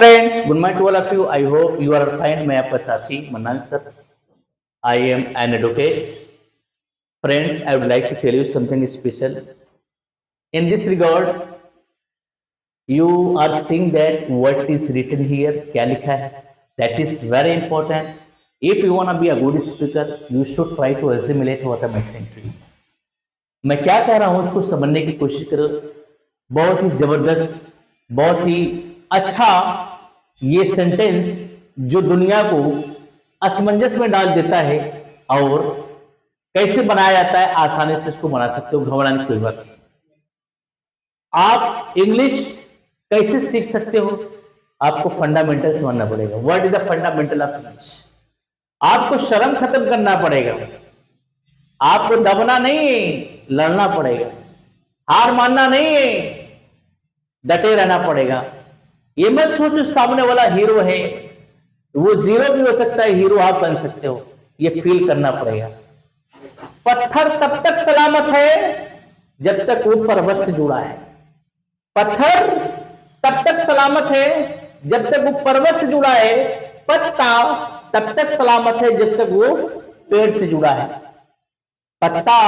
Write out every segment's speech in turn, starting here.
friends, good morning to all of you. I hope you are fine. मैं आपका साथी mannan sir. I am an advocate. Friends, I would like to tell you something special. In this regard, you are seeing that what is written here, क्या लिखा है. That is very important. If you want to be a good speaker, you should try to assimilate what I'm saying to you. मैं क्या कह रहा हूँ उसको समझने की कोशिश करो. बहुत ही जबरदस्त, बहुत ही अच्छा ये सेंटेंस जो दुनिया को असमंजस में डाल देता है और कैसे बनाया जाता है, आसानी से इसको बना सकते हो, घबराने की कोई बात नहीं. आप इंग्लिश कैसे सीख सकते हो? आपको फंडामेंटल समझना पड़ेगा. What is the fundamental of English. आपको शर्म खत्म करना पड़ेगा. आपको दबना नहीं है, लड़ना पड़ेगा. हार मानना नहीं है, डटे रहना पड़ेगा. ये मत सोचो सामने वाला हीरो है, वो जीरो भी हो सकता है, हीरो आप बन सकते हो. ये फील करना पड़ेगा. पत्थर तब तक सलामत है जब तक वो पर्वत से जुड़ा है. पत्थर तब तक सलामत है जब तक वो पर्वत से जुड़ा है. पत्ता तब तक सलामत है जब तक वो पेड़ से जुड़ा है. पत्ता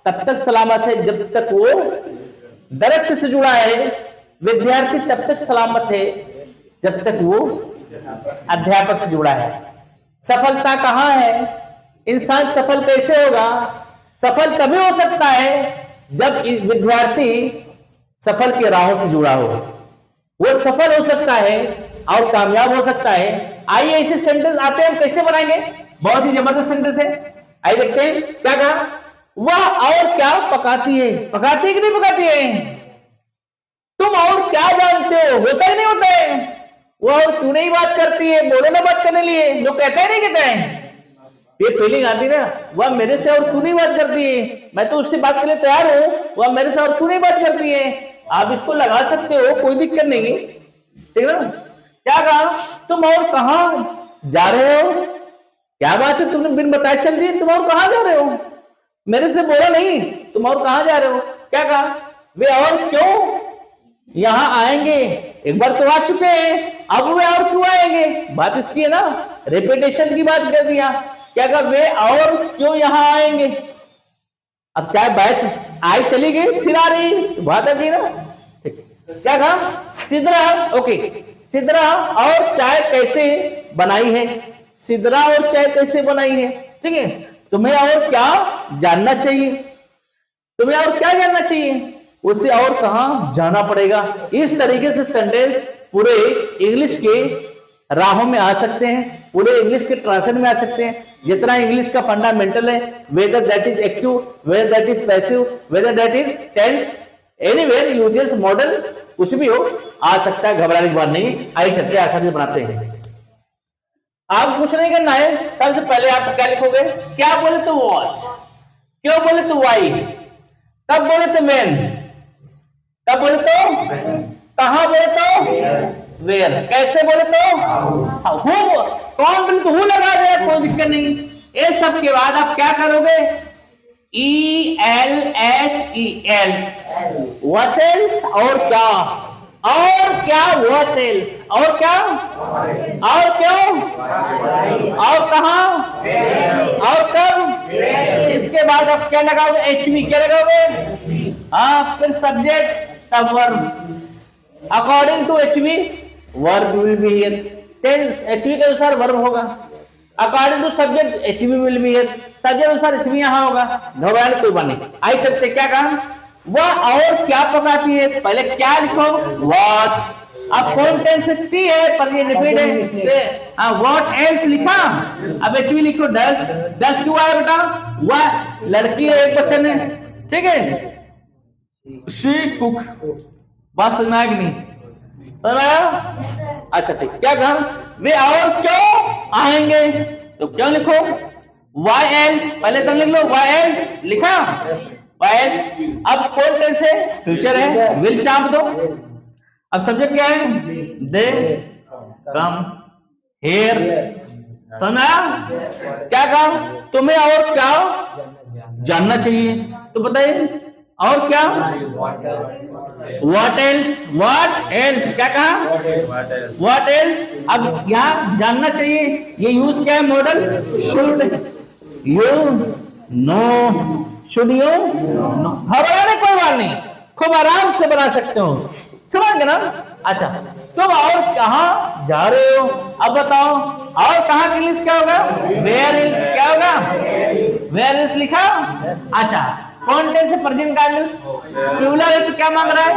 तब तक सलामत है जब तक वो दरख्त से जुड़ा है. विद्यार्थी तब तक सलामत है जब तक वो अध्यापक से जुड़ा है. सफलता कहाँ है? इंसान सफल कैसे होगा? सफल तभी हो सकता है जब विद्यार्थी सफल के राहों से जुड़ा हो. वो सफल हो सकता है और कामयाब हो सकता है. आइए ऐसे सेंटेंस आते हैं, हम कैसे बनाएंगे. बहुत ही जबरदस्त सेंटेंस है. आइए देखते हैं. क्या कहा? वह और क्या पकाती है. पकाती है कि नहीं पकाती है? तुम और क्या जानते हो? होता ही नहीं होता है. वो और तू नहीं बात करती है, बोलो ना बात करने लिए. लोग कहते हैं नहीं कहते हैं, ये फीलिंग आती ना. वह मेरे से और तू नहीं बात करती है, मैं तो उससे बात करने तैयार हूं, वह मेरे से और तू नहीं बात करती है. आप इसको लगा सकते हो, कोई दिक्कत नहीं. ठीक है ना. क्या कहा? तुम और कहाँ जा रहे हो? क्या बात है, तुमने बिन बताए चल दी. तुम और कहाँ जा रहे हो? मेरे से बोला नहीं, तुम और कहाँ जा रहे हो. क्या कहा? वे और क्यों यहां आएंगे? एक बार तो आ चुके हैं, अब वे और क्यों आएंगे? बात इसकी है ना, रेपिटेशन की बात कर दिया. क्या कहा? वे और क्यों यहां आएंगे. अब चाहे बैच आई चली गई फिर आ रही, बात आती ना. क्या कहा? सिदरा. ओके, सिदरा और चाय कैसे बनाई है. सिदरा और चाय कैसे बनाई है. ठीक है. तुम्हें और क्या जानना चाहिए? तुम्हें और क्या जानना चाहिए? उसे और कहां जाना पड़ेगा. इस तरीके से सेंटेंस पूरे इंग्लिश के राहों में आ सकते हैं, पूरे इंग्लिश के ट्रांसलेशन में आ सकते हैं. जितना इंग्लिश का फंडामेंटल है, whether that is active, whether that is passive, whether that is tense, anywhere uses modal, कुछ भी हो आ सकता है. घबराने की बात नहीं. आइए चलते आसानी से बनाते हैं. आप कुछ नहीं करना है. सबसे पहले आप क्या लिखोगे? क्या बोले तो वॉच, क्यों बोले तो वाई, कब बोले तो मैन, कब बोले तो, कहां बोले तो वेयर, कैसे बोले तो हाउ, कौन बोले तो हु लगा दे, कोई दिक्कत नहीं. ये सब के बाद आप क्या करोगे? ELSELS, व्हाट एल्स, और क्या, और क्या, व्हाट एल्स, और क्या, और क्यों, और कहां, और कब. इसके बाद आप क्या लगाओगे? HV. क्या लगाओगे? हाँ, फिर सब्जेक्ट, तब verb. According to HV verb will be here. Tense HV के अनुसार वर्ब होगा. According to subject HV will be here. Subject अनुसार HV यहां होगा. घबराने कोई बात नहीं. आइए चलते. क्या कहा? वह और क्या पकाती है. पहले क्या लिखो? व्हाट. अब कौन टेंस सकती है पर ये रिपीट है. हाँ, व्हाट एल्स लिखा. अब HV लिखो. डस. डस क्यों आया बेटा? वह लड़की है, एक वचन है. ठीक है. She cook. बात समझ में आया कि नहीं? समझ में आया? अच्छा ठीक. क्या कहा? वे और क्यों आएंगे. तो क्यों लिखो? Why else. पहले तो लिख लो. वाई एल्स लिखा. Why else. अब कौन टेंस है? फ्यूचर है. विल चाप दो. अब सब्जेक्ट क्या है? दे कम हियर. समझ आया? क्या कहा? तुम्हें और क्या जानना चाहिए. तो बताइए और क्या, व्हाट एल्स, व्हाट एल्स, क्या कहा, व्हाट एल्स। अब यहाँ जानना चाहिए ये यूज क्या है model, should you know, should you know. घबराने कोई बात नहीं, खूब आराम से बना सकते हो, समझ गए ना। अच्छा, तुम और कहाँ जा रहे हो, अब बताओ, और कहाँ के लिए क्या होगा, वेयर इल्स, क्या होगा, वेयर इल्स लिखा। अच्छा, कौन टेंस है, प्रेजेंट कंटिन्यूअस, प्लूरल है तो क्या मांग रहा है,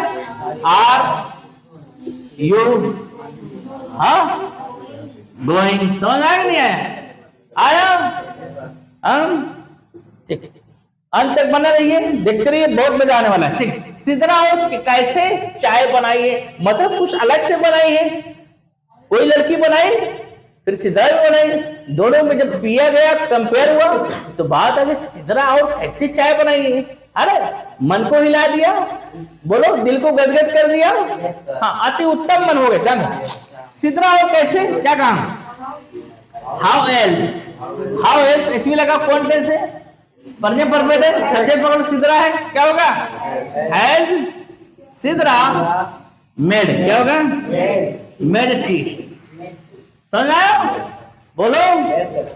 आर यू, हाँ गोइंग, समझ आया नहीं आया, ठीक, अंत तक बना रहिए, देखते रहिए, बहुत मजा आने वाला है। ठीक, सिदरा और कैसे चाय बनाइए, मतलब कुछ अलग से बनाइए, कोई लड़की बनाई फिर सिदरा भी बनाई, दोनों में जब पिया गया, कंपेयर हुआ, तो बात आगे सिदरा और कैसे चाय बनाइए। अरे मन को हिला दिया, बोलो दिल को गदगद कर दिया, हाँ अति उत्तम मन हो गए, डन। सिदरा और कैसे, क्या काम, how else, how else HV लगा, कौन टेंस है, प्रेजेंट परफेक्ट है, सब्जेक्ट पकड़ सिदरा है, क्या होगा, हैज सिदरा मेड, क्या होगा, मेड टी, समझ आया, बोलो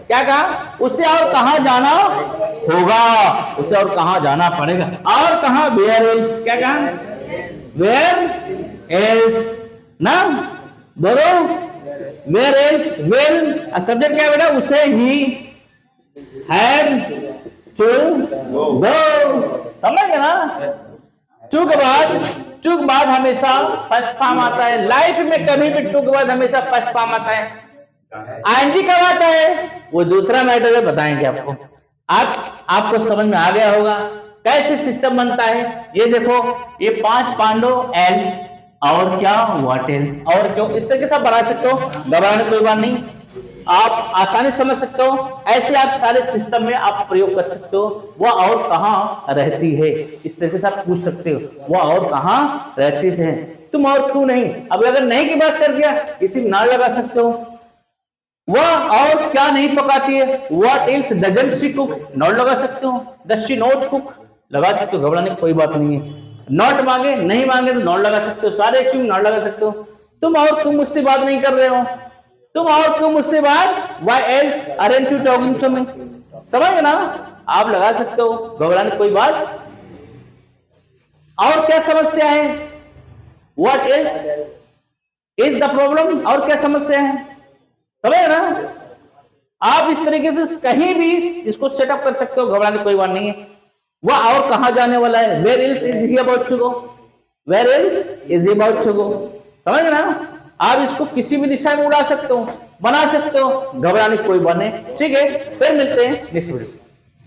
क्या कहा, उसे और कहां जाना होगा, उसे और कहां जाना पड़ेगा, और कहां, वेयर एल्स, क्या कहा, वेयर एल्स ना, बोलो वेयर एल्स, वेल सब्जेक्ट क्या है बेटा, उसे ही हैड टू गो, समझ गए ना। टू के बाद हमेशा फर्स्ट फॉर्म आता है, लाइफ में कभी भी टू के बाद हमेशा फर्स्ट फॉर्म आता है। आईएनजी कब आता है वो दूसरा मैटर है, बताएंगे आपको। आपको समझ में आ गया होगा कैसे सिस्टम बनता है। ये देखो, ये 5 पांडव एल्स और क्या, व्हाट एल्स, और क्यों, इस तरीके से आप बना सकते हो, घबराने कोई बात नहीं, आप आसानी समझ सकते हो। ऐसे आप सारे सिस्टम में आप प्रयोग कर सकते हो। वह और कहां रहती है, इस तरीके से आप पूछ सकते हो, वह और कहां रहती है, तुम और तू नहीं। अब अगर नहीं की बात कर दिया, इसी में ना लगा सकते हो। वह और क्या नहीं पकाती है, what else doesn't she cook, not लगा सकते हो। डज शी नॉट कुक लगा सकते हो, घबराने की कोई बात नहीं है। नॉट मांगे, नहीं मांगे तो नॉट लगा सकते हो, सारे एक्शन नॉट लगा सकते हो। तुम और तुम मुझसे बात नहीं कर रहे हो, तुम और तुम मुझसे बात, why else aren't you talking to me, समझ ना, आप लगा सकते हो, घबराने की कोई बात। और क्या समस्या है, what else is the problem, और क्या समस्या है, समझ ना। आप इस तरीके से कहीं भी इसको सेटअप कर सकते हो, घबराने की कोई बात नहीं है। वह और कहां जाने वाला है, where else is he about to go, where else is he about to go, समझ ना। आप इसको किसी भी दिशा में उड़ा सकते हो, बना सकते हो, घबराने की कोई बात नहीं। ठीक है, फिर मिलते हैं नेक्स्ट वीडियो।